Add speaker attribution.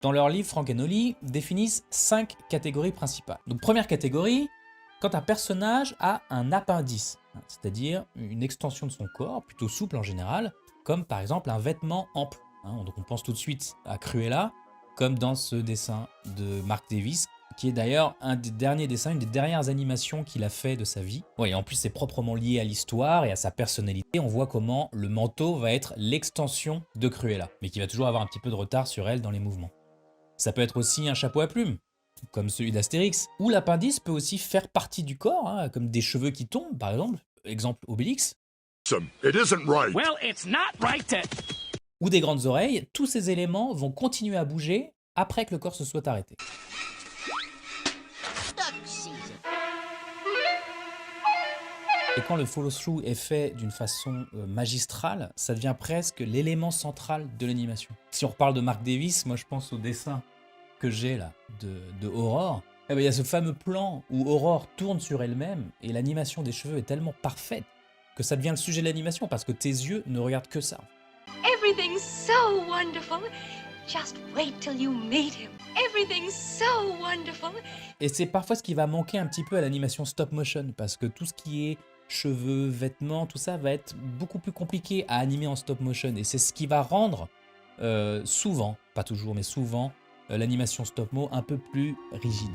Speaker 1: Dans leur livre, Frank et Nolly définissent 5 catégories principales. Donc première catégorie, quand un personnage a un appendice, c'est-à-dire une extension de son corps, plutôt souple en général, comme par exemple un vêtement ample. Donc on pense tout de suite à Cruella, comme dans ce dessin de Mark Davis, qui est d'ailleurs un des derniers dessins, une des dernières animations qu'il a fait de sa vie. Ouais, et en plus c'est proprement lié à l'histoire et à sa personnalité. On voit comment le manteau va être l'extension de Cruella, mais qui va toujours avoir un petit peu de retard sur elle dans les mouvements. Ça peut être aussi un chapeau à plumes, comme celui d'Astérix, ou l'appendice peut aussi faire partie du corps, comme des cheveux qui tombent par exemple, exemple Obélix,
Speaker 2: It isn't right.
Speaker 3: Well, it's not right to...
Speaker 1: ou des grandes oreilles. Tous ces éléments vont continuer à bouger après que le corps se soit arrêté. Et quand le follow-through est fait d'une façon magistrale, ça devient presque l'élément central de l'animation. Si on reparle de Mark Davis, moi je pense au dessin que j'ai là de Aurore. Eh ben, il y a ce fameux plan où Aurore tourne sur elle-même et l'animation des cheveux est tellement parfaite que ça devient le sujet de l'animation parce que tes yeux ne regardent que ça.
Speaker 4: Everything's so wonderful. Just wait till you meet him. Everything's so wonderful.
Speaker 1: Et c'est parfois ce qui va manquer un petit peu à l'animation stop motion parce que tout ce qui est cheveux, vêtements, tout ça va être beaucoup plus compliqué à animer en stop motion et c'est ce qui va rendre souvent, pas toujours mais souvent, l'animation stop mo un peu plus rigide.